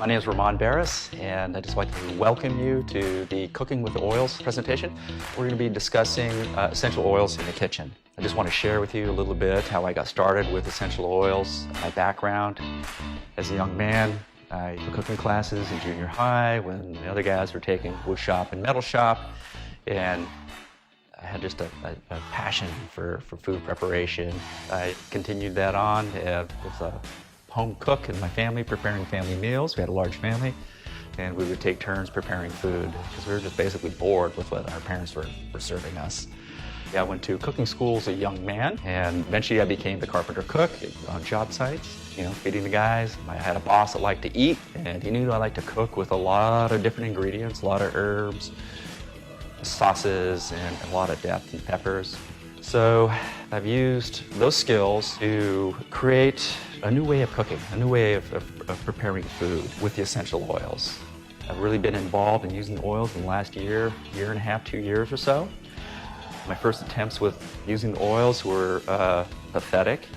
My name is Roman Barrus, and I'd just like to welcome you to the Cooking with Oils presentation. We're going to be discussing essential oils in the kitchen. I just want to share with you a little bit how I got started with essential oils, my background. As a young man, I took cooking classes in junior high when the other guys were taking wood shop and metal shop, and I had just a passion for food preparation. I continued that on as a home cook in my family, preparing family meals. We had a large family, and we would take turns preparing food because we were just basically bored with what our parents were serving us. I went to cooking school as a young man, and eventually I became the carpenter cook on job sites, feeding the guys. I had a boss that liked to eat, and he knew I liked to cook with a lot of different ingredients, a lot of herbs, sauces, and a lot of depth and peppers. So I've used those skills to create a new way of cooking, a new way of preparing food with the essential oils. I've really been involved in using oils in the last year and a half, 2 years or so. My first attempts with using the oils were pathetic.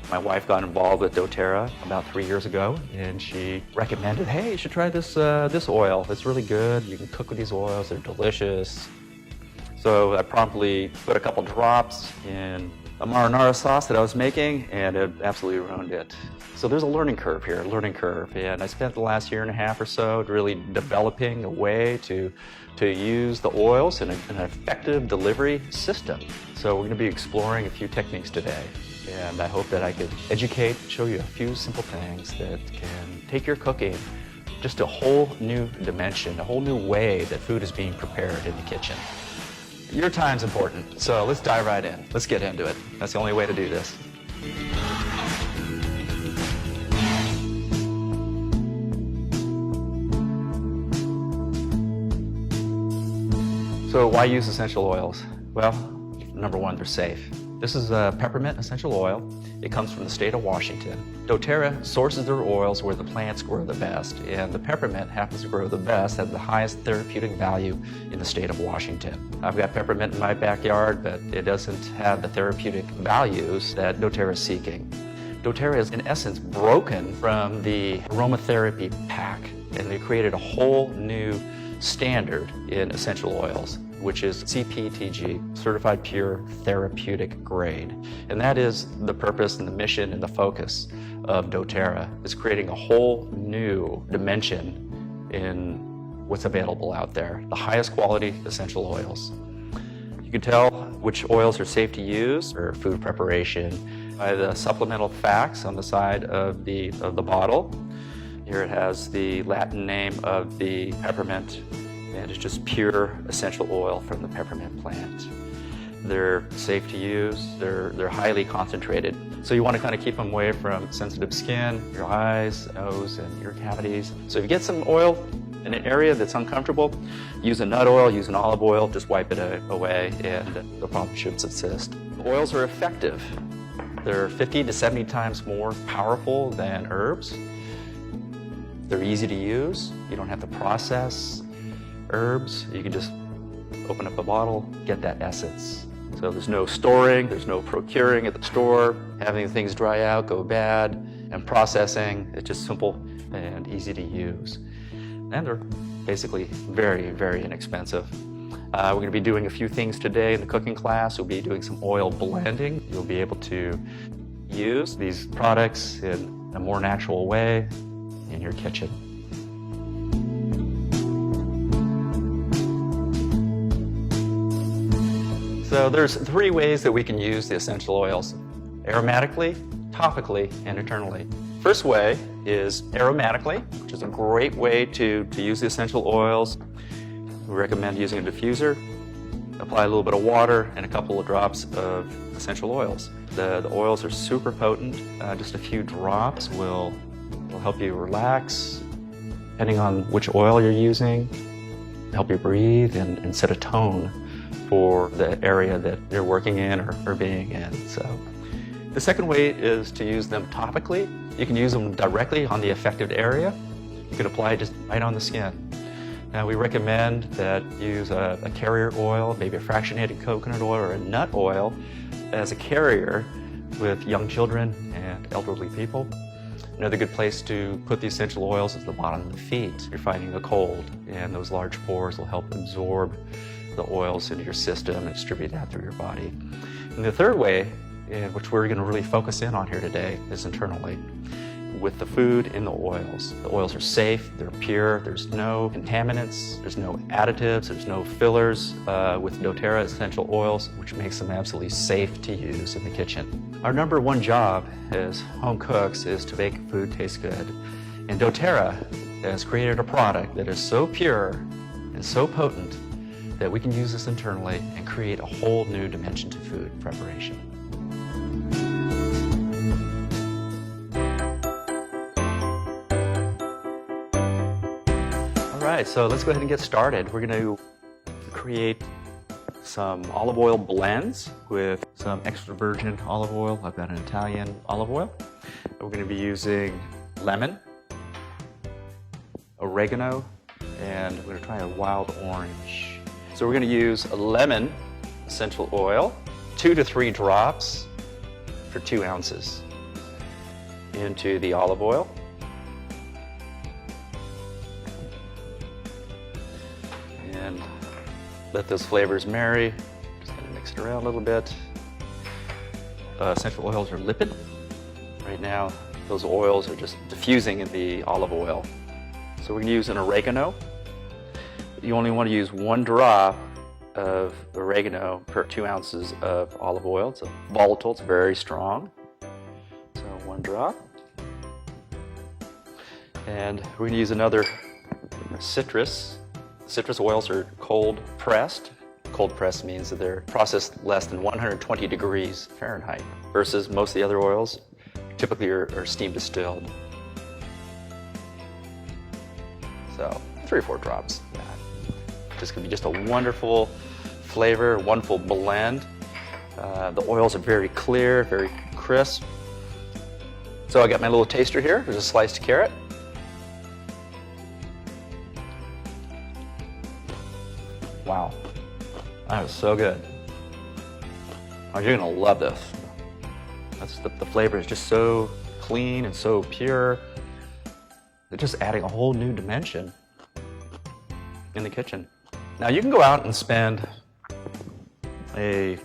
My wife got involved with doTERRA about 3 years ago, and she recommended, hey, you should try this oil. It's really good. You can cook with these oils. They're delicious. So I promptly put a couple drops in a marinara sauce that I was making, and it absolutely ruined it. So there's a learning curve here, and I spent the last year and a half or so really developing a way to use the oils in an effective delivery system. So we're going to be exploring a few techniques today, and I hope that I could educate, show you a few simple things that can take your cooking just a whole new dimension, a whole new way that food is being prepared in the kitchen. Your time's important, so let's dive right in. Let's get into it. That's the only way to do this. So why use essential oils? Well, number one, they're safe. This is a peppermint essential oil. It comes from the state of Washington. doTERRA sources their oils where the plants grow the best, and the peppermint happens to grow the best, has the highest therapeutic value in the state of Washington. I've got peppermint in my backyard, but it doesn't have the therapeutic values that doTERRA is seeking. doTERRA is in essence broken from the aromatherapy pack, and they created a whole new standard in essential oils, which is CPTG, Certified Pure Therapeutic Grade. And that is the purpose and the mission and the focus of doTERRA, is creating a whole new dimension in what's available out there, the highest quality essential oils. You can tell which oils are safe to use for food preparation by the supplemental facts on the side of the bottle. Here it has the Latin name of the peppermint, and it's just pure essential oil from the peppermint plant. They're safe to use, they're highly concentrated. So you want to kind of keep them away from sensitive skin, your eyes, nose, and ear cavities. So if you get some oil in an area that's uncomfortable, use a nut oil, use an olive oil, just wipe it away, and the problem should subsist. Oils are effective. They're 50 to 70 times more powerful than herbs. They're easy to use. You don't have to process herbs. You can just open up a bottle, get that essence. So there's no storing, there's no procuring at the store, having things dry out, go bad, and processing. It's just simple and easy to use. And they're basically very, very inexpensive. We're going to be doing a few things today in the cooking class. We'll be doing some oil blending. You'll be able to use these products in a more natural way in your kitchen. So there's 3 ways that we can use the essential oils: aromatically, topically, and internally. First way is aromatically, which is a great way to use the essential oils. We recommend using a diffuser. Apply a little bit of water and a couple of drops of essential oils. The oils are super potent. Just a few drops will help you relax, depending on which oil you're using, help you breathe and set a tone for the area that you're working in or being in. So the second way is to use them topically. You can use them directly on the affected area. You can apply it just right on the skin. Now we recommend that you use a carrier oil, maybe a fractionated coconut oil or a nut oil as a carrier with young children and elderly people. Another good place to put the essential oils is the bottom of the feet. You're fighting a cold, and those large pores will help absorb the oils into your system and distribute that through your body. And the third way, which we're going to really focus in on here today, is internally, with the food and the oils. The oils are safe, they're pure, there's no contaminants, there's no additives, there's no fillers with doTERRA essential oils, which makes them absolutely safe to use in the kitchen. Our number one job as home cooks is to make food taste good. And doTERRA has created a product that is so pure and so potent that we can use this internally and create a whole new dimension to food preparation. All right, so let's go ahead and get started. We're going to create some olive oil blends with some extra virgin olive oil. I've got an Italian olive oil. We're going to be using lemon, oregano, and we're going to try a wild orange. So we're going to use a lemon essential oil, 2 to 3 drops for 2 ounces into the olive oil. And let those flavors marry. Just kind of mix it around a little bit. Essential oils are lipid. Right now, those oils are just diffusing in the olive oil. So we're going to use an oregano. You only want to use 1 drop of oregano per 2 ounces of olive oil. It's volatile, it's very strong. So 1 drop. And we're going to use another citrus. Citrus oils are cold pressed. Cold pressed means that they're processed less than 120 degrees Fahrenheit versus most of the other oils typically are steam distilled. So 3 or 4 drops of that. This could be just a wonderful flavor, a wonderful blend. The oils are very clear, very crisp. So I got my little taster here. There's a sliced carrot. Wow, that is so good. Oh, you're gonna love this. The flavor is just so clean and so pure. They're just adding a whole new dimension in the kitchen. Now you can go out and spend $13,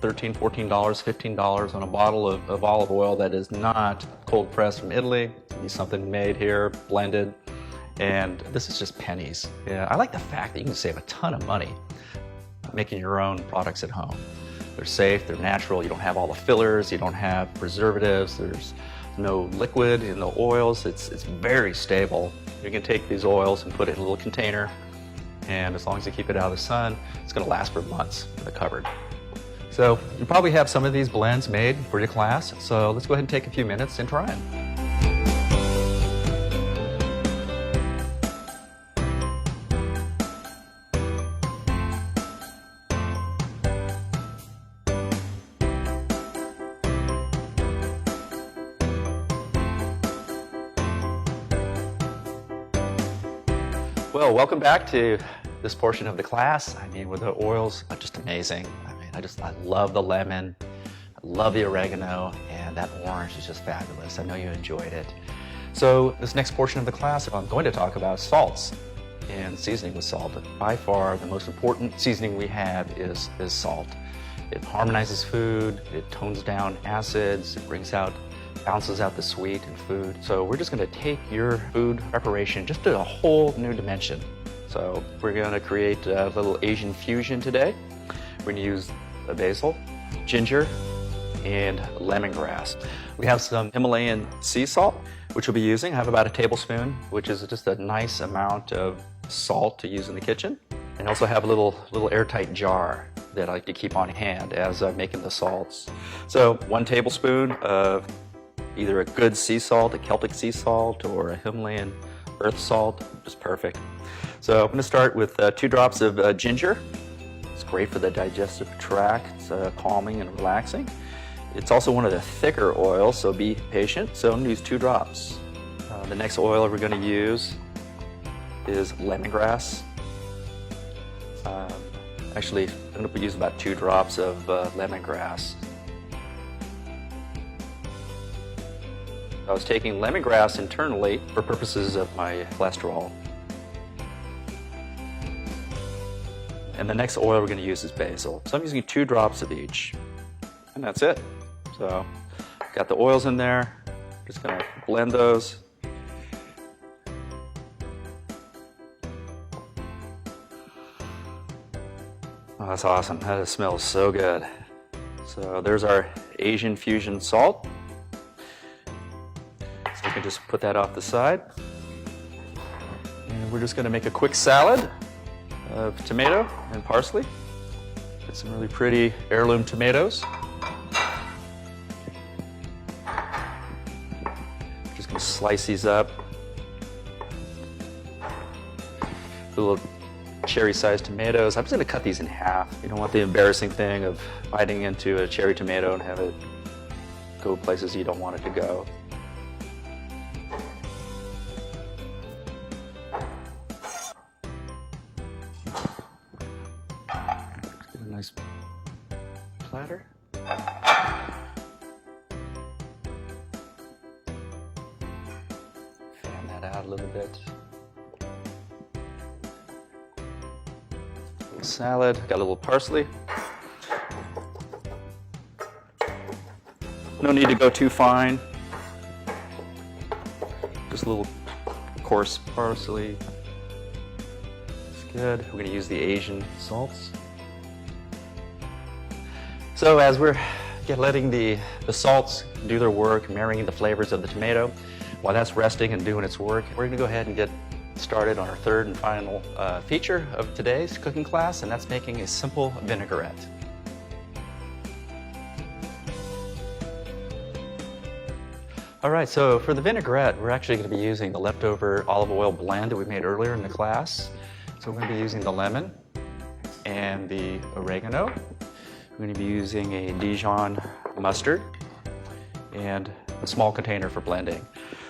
$14, $15 on a bottle of olive oil that is not cold pressed from Italy. It'll be something made here, blended. And this is just pennies. Yeah, I like the fact that you can save a ton of money making your own products at home. They're safe, they're natural, you don't have all the fillers, you don't have preservatives, there's no liquid in the oils, it's very stable. You can take these oils and put it in a little container, and as long as you keep it out of the sun, it's gonna last for months in the cupboard. So you probably have some of these blends made for your class, so let's go ahead and take a few minutes and try them. Well, welcome back to this portion of the class. I mean, with the oils are just amazing. I mean, I love the lemon, I love the oregano, and that orange is just fabulous. I know you enjoyed it. So this next portion of the class, I'm going to talk about salts and seasoning with salt. By far, the most important seasoning we have is salt. It harmonizes food, it tones down acids, it balances out the sweet in food. So we're just going to take your food preparation just to a whole new dimension. So we're going to create a little Asian fusion today. We're going to use basil, ginger, and lemongrass. We have some Himalayan sea salt, which we'll be using. I have about a tablespoon, which is just a nice amount of salt to use in the kitchen. And also have a little airtight jar that I like to keep on hand as I'm making the salts. So 1 tablespoon of either a good sea salt, a Celtic sea salt, or a Himalayan earth salt, just perfect. So I'm going to start with 2 drops of ginger. It's great for the digestive tract. It's calming and relaxing. It's also one of the thicker oils, so be patient. So I'm going to use 2 drops. The next oil we're going to use is lemongrass. Actually, I'm going to use about 2 drops of lemongrass. I was taking lemongrass internally for purposes of my cholesterol. And the next oil we're going to use is basil. So I'm using 2 drops of each. And that's it. So got the oils in there. Just going to blend those. Oh, that's awesome. That smells so good. So there's our Asian fusion salt. So we can just put that off the side. And we're just going to make a quick salad of tomato and parsley. Get some really pretty heirloom tomatoes. Just going to slice these up. Little cherry-sized tomatoes. I'm just going to cut these in half. You don't want the embarrassing thing of biting into a cherry tomato and have it go places you don't want it to go. Just get a nice platter. Fan that out a little bit. Salad, got a little parsley. No need to go too fine. Just a little coarse parsley. It's good. We're going to use the Asian salts. So as we're letting the salts do their work, marrying the flavors of the tomato, while that's resting and doing its work, we're going to go ahead and get started on our third and final feature of today's cooking class, and that's making a simple vinaigrette. All right, so for the vinaigrette, we're actually going to be using the leftover olive oil blend that we made earlier in the class. So we're going to be using the lemon and the oregano. We're going to be using a Dijon mustard and a small container for blending.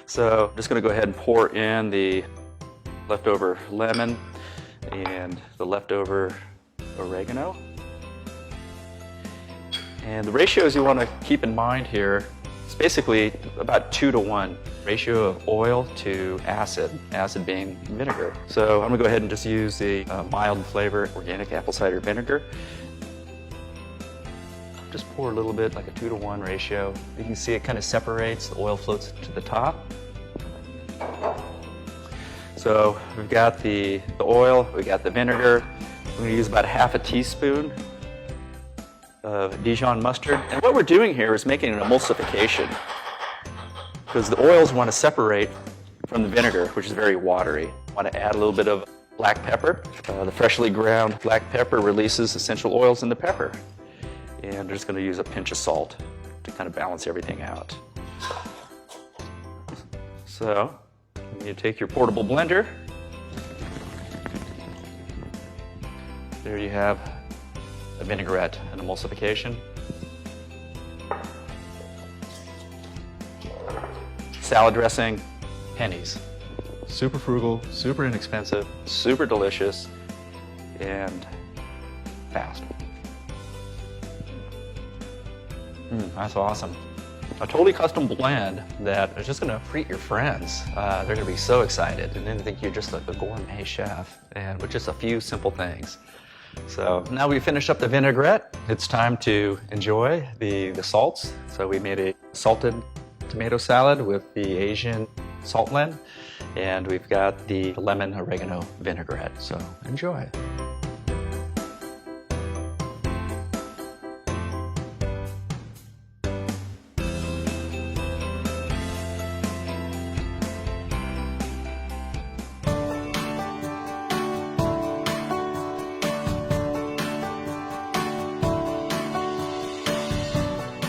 So I'm just going to go ahead and pour in the leftover lemon and the leftover oregano. And the ratios you want to keep in mind here is basically about 2-to-1 ratio of oil to acid, acid being vinegar. So I'm going to go ahead and just use the mild flavor organic apple cider vinegar. Just pour a little bit, like a 2-to-1 ratio. You can see it kind of separates, the oil floats to the top. So we've got the oil, we've got the vinegar. We're going to use about 1/2 teaspoon of Dijon mustard. And what we're doing here is making an emulsification, because the oils want to separate from the vinegar, which is very watery. Want to add a little bit of black pepper. The freshly ground black pepper releases essential oils in the pepper. And I'm just going to use a pinch of salt to kind of balance everything out. So you take your portable blender. There you have a vinaigrette, an emulsification. Salad dressing, pennies. Super frugal, super inexpensive, super delicious, and fast. That's awesome. A totally custom blend that is just going to treat your friends. They're going to be so excited and then think you're just like a gourmet chef, and with just a few simple things. So now we finish up the vinaigrette, it's time to enjoy the salts. So we made a salted tomato salad with the Asian salt blend, and we've got the lemon oregano vinaigrette. So enjoy.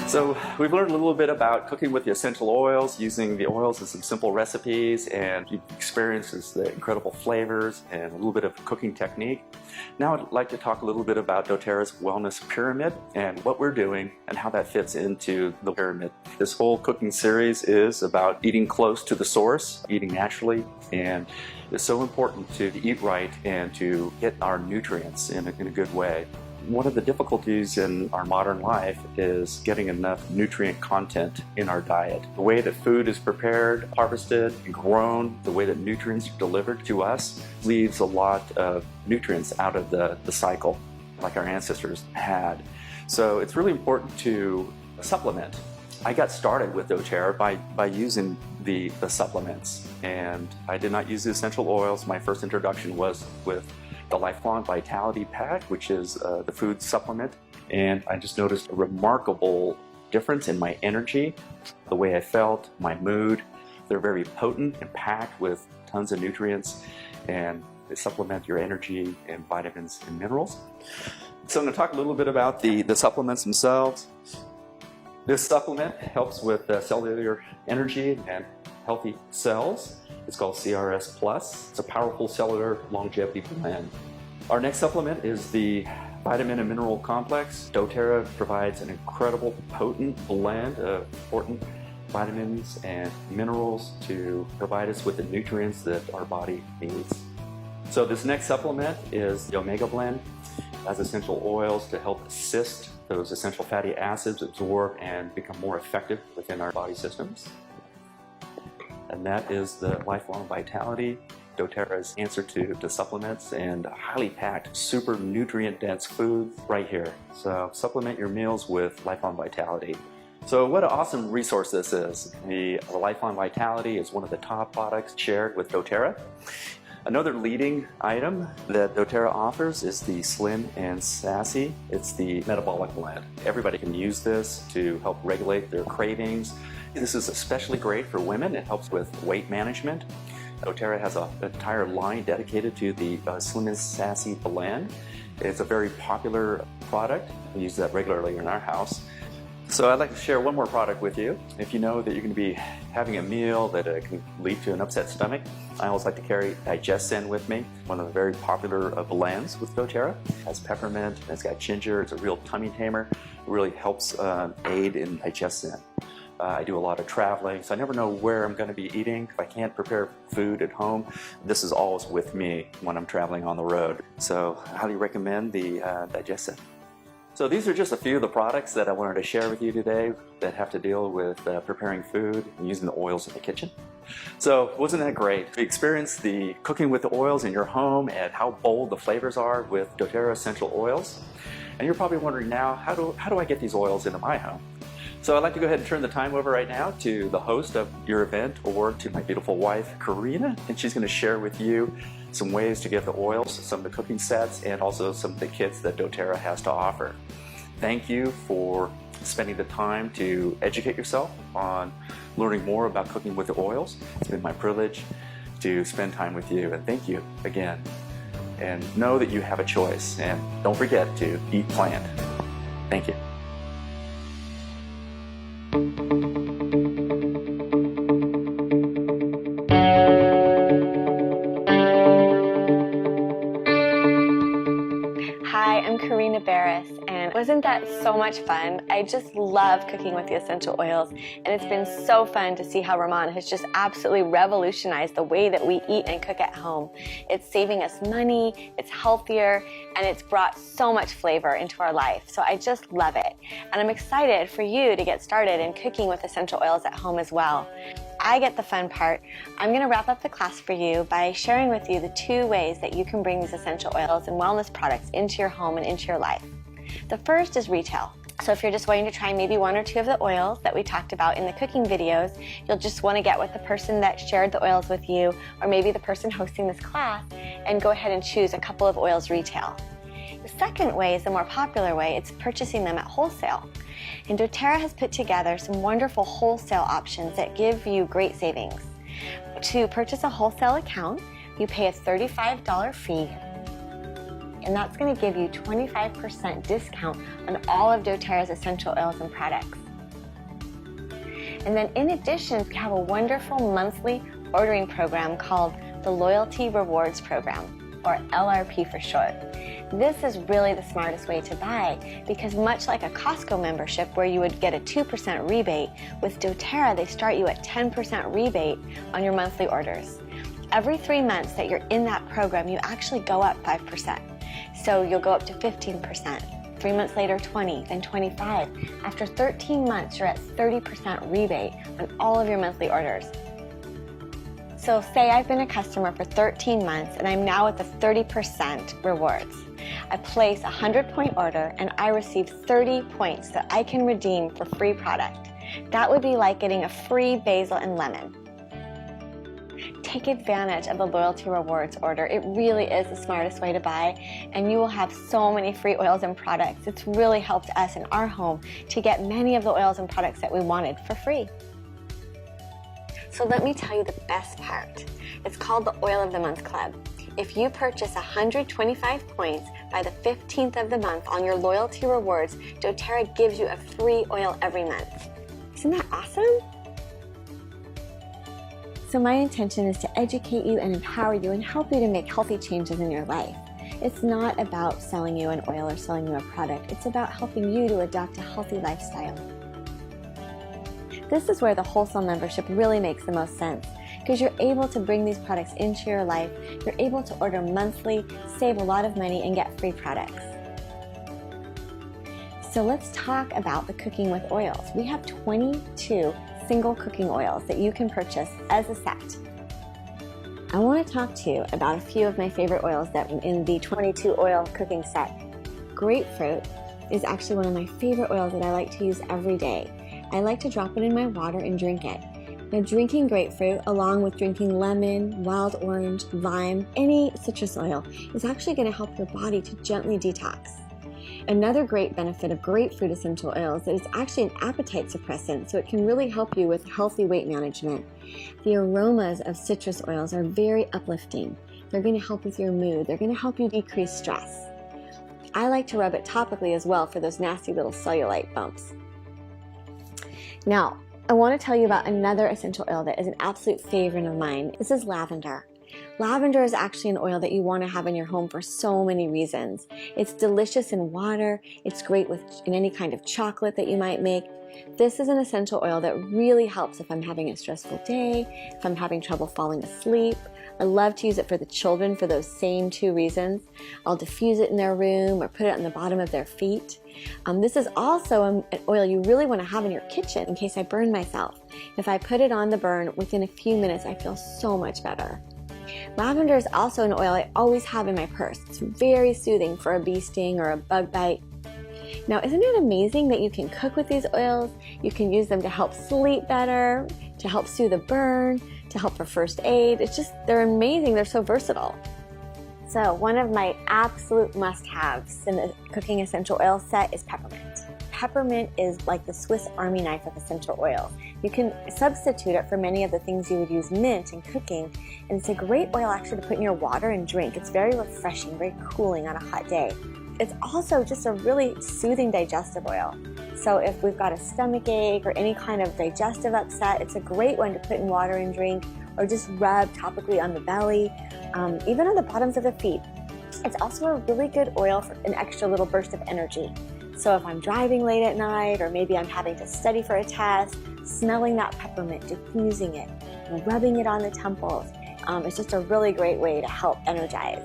So we've learned a little bit about cooking with the essential oils, using the oils in some simple recipes, and you've experienced the incredible flavors and a little bit of cooking technique. Now I'd like to talk a little bit about doTERRA's Wellness Pyramid and what we're doing and how that fits into the pyramid. This whole cooking series is about eating close to the source, eating naturally, and it's so important to eat right and to get our nutrients in a good way. One of the difficulties in our modern life is getting enough nutrient content in our diet. The way that food is prepared, harvested, and grown, the way that nutrients are delivered to us leaves a lot of nutrients out of the cycle, like our ancestors had. So it's really important to supplement. I got started with doTERRA by using the supplements, and I did not use the essential oils. My first introduction was with the Lifelong Vitality Pack, which is the food supplement, and I just noticed a remarkable difference in my energy, the way I felt, my mood. They're very potent and packed with tons of nutrients, and they supplement your energy and vitamins and minerals. So I'm going to talk a little bit about the supplements themselves. This supplement helps with cellular energy and healthy cells. It's called CRS Plus. It's a powerful cellular longevity blend. Our next supplement is the vitamin and mineral complex. doTERRA provides an incredible potent blend of important vitamins and minerals to provide us with the nutrients that our body needs. So this next supplement is the Omega Blend. It has essential oils to help assist those essential fatty acids absorb and become more effective within our body systems. And that is the Lifelong Vitality, doTERRA's answer to supplements and highly packed, super nutrient-dense food right here. So supplement your meals with Lifelong Vitality. So what an awesome resource this is. The Lifelong Vitality is one of the top products shared with doTERRA. Another leading item that doTERRA offers is the Slim and Sassy. It's the metabolic blend. Everybody can use this to help regulate their cravings. This is especially great for women. It helps with weight management. doTERRA has an entire line dedicated to the Slim and Sassy blend. It's a very popular product. We use that regularly in our house. So I'd like to share one more product with you. If you know that you're going to be having a meal that can lead to an upset stomach, I always like to carry Digestin with me, one of the very popular blends with doTERRA. It has peppermint, and it's got ginger. It's a real tummy tamer. It really helps aid in digestion. I do a lot of traveling, so I never know where I'm going to be eating. If I can't prepare food at home, this is always with me when I'm traveling on the road. So I highly recommend the Digestin. So these are just a few of the products that I wanted to share with you today that have to deal with preparing food and using the oils in the kitchen. So wasn't that great? We experienced the cooking with the oils in your home and how bold the flavors are with doTERRA essential oils. And you're probably wondering now, how do I get these oils into my home? So I'd like to go ahead and turn the time over right now to the host of your event, or to my beautiful wife, Corinna, and she's going to share with you some ways to get the oils, some of the cooking sets, and also some of the kits that doTERRA has to offer. Thank you for spending the time to educate yourself on learning more about cooking with the oils. It's been my privilege to spend time with you, and thank you again. And know that you have a choice, and don't forget to eat plant. Thank you. Hi, I'm Corinna Barrus, and wasn't that so much fun? I just love cooking with the essential oils, and it's been so fun to see how Roman has just absolutely revolutionized the way that we eat and cook at home. It's saving us money, it's healthier, and it's brought so much flavor into our life. So I just love it. And I'm excited for you to get started in cooking with essential oils at home as well. I get the fun part. I'm going to wrap up the class for you by sharing with you the 2 ways that you can bring these essential oils and wellness products into your home and into your life. The first is retail. So if you're just wanting to try maybe 1 or 2 of the oils that we talked about in the cooking videos, you'll just want to get with the person that shared the oils with you, or maybe the person hosting this class, and go ahead and choose a couple of oils retail. The second way is the more popular way. It's purchasing them at wholesale. And doTERRA has put together some wonderful wholesale options that give you great savings. To purchase a wholesale account, you pay a $35 fee, and that's going to give you 25% discount on all of doTERRA's essential oils and products. And then in addition, we have a wonderful monthly ordering program called the Loyalty Rewards Program, or LRP for short. This is really the smartest way to buy, because much like a Costco membership where you would get a 2% rebate, with doTERRA they start you at 10% rebate on your monthly orders. Every 3 months that you're in that program, you actually go up 5%. So you'll go up to 15%. 3 months later 20, then 25. After 13 months, you're at 30% rebate on all of your monthly orders. So say I've been a customer for 13 months and I'm now at the 30% rewards. I place a 100-point order and I receive 30 points that I can redeem for free product. That would be like getting a free basil and lemon. Take advantage of the loyalty rewards order. It really is the smartest way to buy, and you will have so many free oils and products. It's really helped us in our home to get many of the oils and products that we wanted for free. So let me tell you the best part. It's called the Oil of the Month Club. If you purchase 125 points by the 15th of the month on your loyalty rewards, doTERRA gives you a free oil every month. Isn't that awesome? So my intention is to educate you and empower you and help you to make healthy changes in your life. It's not about selling you an oil or selling you a product. It's about helping you to adopt a healthy lifestyle. This is where the wholesale membership really makes the most sense, because you're able to bring these products into your life. You're able to order monthly, save a lot of money, and get free products. So let's talk about the cooking with oils. We have 22 single cooking oils that you can purchase as a set. I want to talk to you about a few of my favorite oils that are in the 22 oil cooking set. Grapefruit is actually one of my favorite oils that I like to use every day. I like to drop it in my water and drink it. Now, drinking grapefruit along with drinking lemon, wild orange, lime, any citrus oil is actually going to help your body to gently detox. Another great benefit of grapefruit essential oils is that it's actually an appetite suppressant, so it can really help you with healthy weight management. The aromas of citrus oils are very uplifting. They're going to help with your mood. They're going to help you decrease stress. I like to rub it topically as well for those nasty little cellulite bumps. Now, I want to tell you about another essential oil that is an absolute favorite of mine. This is lavender. Lavender is actually an oil that you want to have in your home for so many reasons. It's delicious in water. It's great in any kind of chocolate that you might make. This is an essential oil that really helps if I'm having a stressful day, if I'm having trouble falling asleep. I love to use it for the children for those same two reasons. I'll diffuse it in their room or put it on the bottom of their feet. This is also an oil you really want to have in your kitchen in case I burn myself. If I put it on the burn, within a few minutes I feel so much better. Lavender is also an oil I always have in my purse. It's very soothing for a bee sting or a bug bite. Now, isn't it amazing that you can cook with these oils? You can use them to help sleep better, to help soothe a burn, to help for first aid. They're amazing. They're so versatile. So one of my absolute must-haves in the cooking essential oil set is peppermint. Peppermint is like the Swiss Army knife of essential oils. You can substitute it for many of the things you would use mint in cooking, and it's a great oil actually to put in your water and drink. It's very refreshing, very cooling on a hot day. It's also just a really soothing digestive oil. So if we've got a stomach ache or any kind of digestive upset, it's a great one to put in water and drink, or just rub topically on the belly, even on the bottoms of the feet. It's also a really good oil for an extra little burst of energy. So if I'm driving late at night, or maybe I'm having to study for a test, smelling that peppermint, diffusing it, rubbing it on the temples, it's just a really great way to help energize.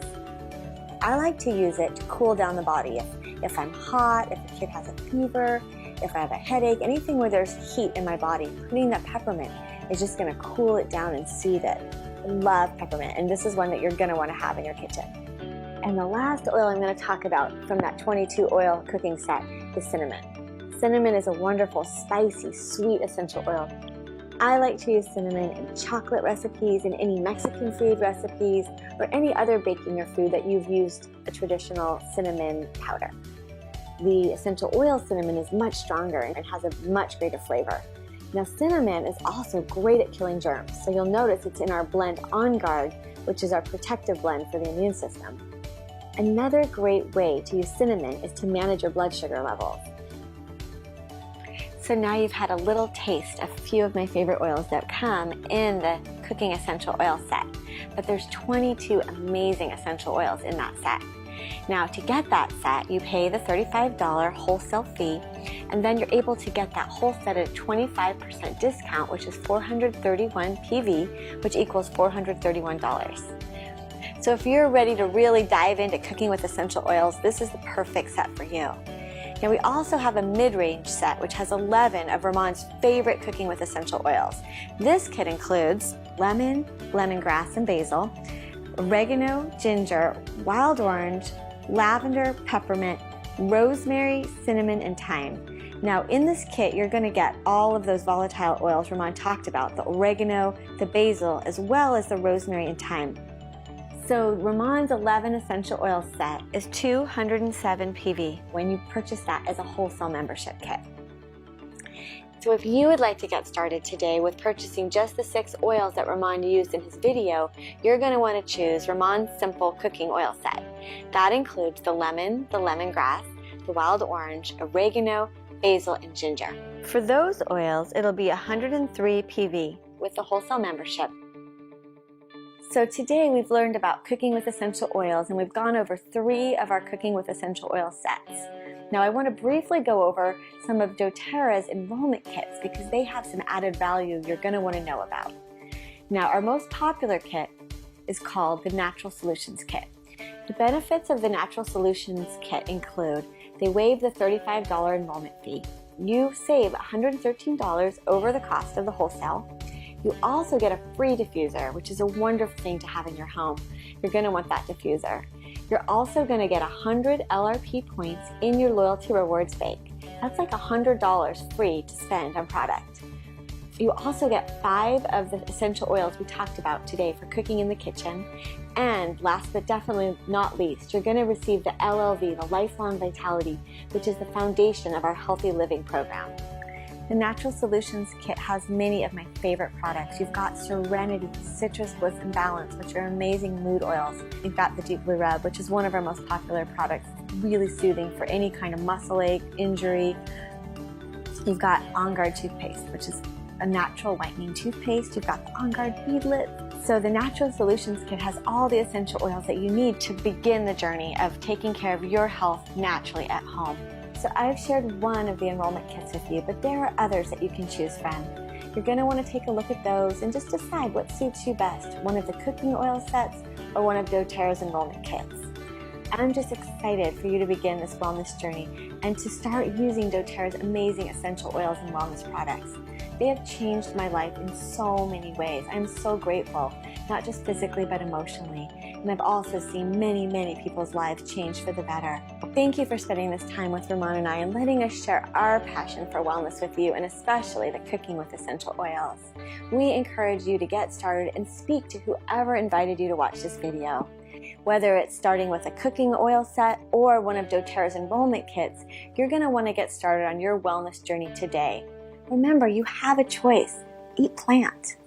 I like to use it to cool down the body. If I'm hot, if the kid has a fever, if I have a headache, anything where there's heat in my body, putting that peppermint is just going to cool it down and soothe it. I love peppermint, and this is one that you're going to want to have in your kitchen. And the last oil I'm going to talk about from that 22 oil cooking set is cinnamon. Cinnamon is a wonderful, spicy, sweet essential oil. I like to use cinnamon in chocolate recipes, in any Mexican food recipes, or any other baking or food that you've used a traditional cinnamon powder. The essential oil cinnamon is much stronger and has a much greater flavor. Now, cinnamon is also great at killing germs, so you'll notice it's in our blend On Guard, which is our protective blend for the immune system. Another great way to use cinnamon is to manage your blood sugar levels. So now you've had a little taste of a few of my favorite oils that come in the cooking essential oil set. But there's 22 amazing essential oils in that set. Now, to get that set, you pay the $35 wholesale fee, and then you're able to get that whole set at a 25% discount, which is $431 PV, which equals $431. So if you're ready to really dive into cooking with essential oils, this is the perfect set for you. Now we also have a mid-range set which has 11 of Roman's favorite cooking with essential oils. This kit includes lemon, lemongrass and basil, oregano, ginger, wild orange, lavender, peppermint, rosemary, cinnamon, and thyme. Now in this kit, you're going to get all of those volatile oils Roman talked about, the oregano, the basil, as well as the rosemary and thyme. So Roman's 11 essential oil set is $207 PV when you purchase that as a wholesale membership kit. So if you would like to get started today with purchasing just the 6 oils that Roman used in his video, you're going to want to choose Roman's Simple Cooking Oil Set. That includes the lemon, the lemongrass, the wild orange, oregano, basil, and ginger. For those oils, it'll be 103 PV with the wholesale membership. So today we've learned about cooking with essential oils, and we've gone over 3 of our cooking with essential oil sets. Now I want to briefly go over some of doTERRA's enrollment kits because they have some added value you're going to want to know about. Now our most popular kit is called the Natural Solutions Kit. The benefits of the Natural Solutions Kit include they waive the $35 enrollment fee. You save $113 over the cost of the wholesale. You also get a free diffuser, which is a wonderful thing to have in your home. You're going to want that diffuser. You're also going to get 100 LRP points in your Loyalty Rewards bank. That's like $100 free to spend on product. You also get 5 of the essential oils we talked about today for cooking in the kitchen. And last but definitely not least, you're going to receive the LLV, the Lifelong Vitality, which is the foundation of our Healthy Living program. The Natural Solutions Kit has many of my favorite products. You've got Serenity, Citrus Bliss and Balance, which are amazing mood oils. You've got the Deep Blue Rub, which is one of our most popular products. It's really soothing for any kind of muscle ache, injury. You've got On Guard toothpaste, which is a natural whitening toothpaste. You've got the On Guard beadlet. So the Natural Solutions Kit has all the essential oils that you need to begin the journey of taking care of your health naturally at home. So I've shared one of the enrollment kits with you, but there are others that you can choose from. You're going to want to take a look at those and just decide what suits you best, one of the cooking oil sets or one of doTERRA's enrollment kits. I'm just excited for you to begin this wellness journey and to start using doTERRA's amazing essential oils and wellness products. They have changed my life in so many ways. I'm so grateful, not just physically but emotionally. And I've also seen many, many people's lives change for the better. Thank you for spending this time with Roman and I and letting us share our passion for wellness with you, and especially the cooking with essential oils. We encourage you to get started and speak to whoever invited you to watch this video. Whether it's starting with a cooking oil set or one of doTERRA's enrollment kits, you're going to want to get started on your wellness journey today. Remember, you have a choice. Eat plant.